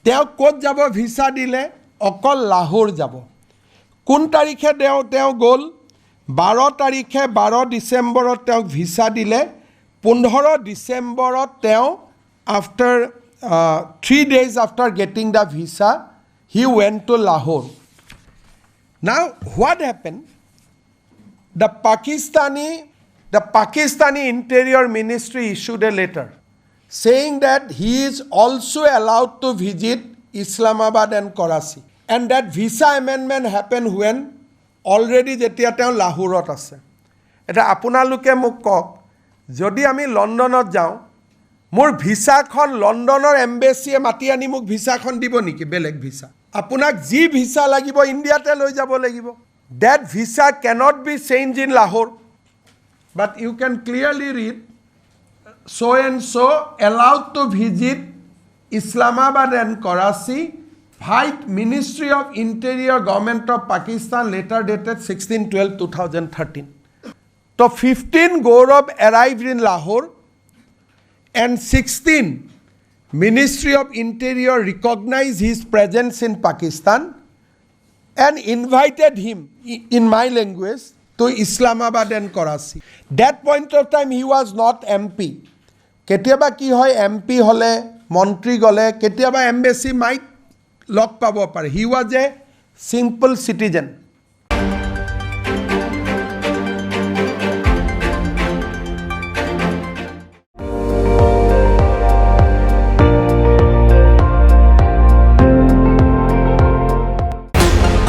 তেওঁ ক'ত যাব ভিসা দিলে অকল লাহোৰ যাব কোন তাৰিখে তেওঁ গ'ল 12 তাৰিখে 12 ডিসেম্বৰত তেওঁক ভিসা দিলে 15 ডিসেম্বৰত তেওঁ after 3 days after getting the visa he went to Lahore. Now what happened? The Pakistani Interior Ministry issued a letter saying that he is also allowed to visit Islamabad and Karachi, and that visa amendment happened when already jetia teo Lahorot ase. Eta apunaluke muk kok jodi ami Londonot jao মোৰ ভিসাখন লণ্ডনৰ এম্বেসিয়ে মাতি আনি মোক ভিসাখন দিব নেকি বেলেগ visa আপোনাক G visa লাগিব ইন্ডিয়াতে লৈ যাব লাগিব that visa cannot be changed in Lahore but you can clearly read so and so allowed to visit Islamabad and Karachi White Ministry of Interior Government of Pakistan letter dated 16/12/2013 so 15 Gaurav arrived in Lahore and 16 Ministry of Interior recognized his presence in Pakistan and invited him in my language to Islamabad and Karachi. That point of time he was not MP. Ketiaba ki hoy MP hole montri gole ketiaba embassy might log pabo pare. He was a simple citizen.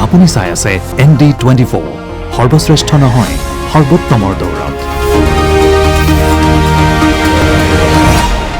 আপুনি চাই আছে ND24 সৰ্বশ্ৰেষ্ঠ নহয় সৰ্বোত্তমৰ দৌৰত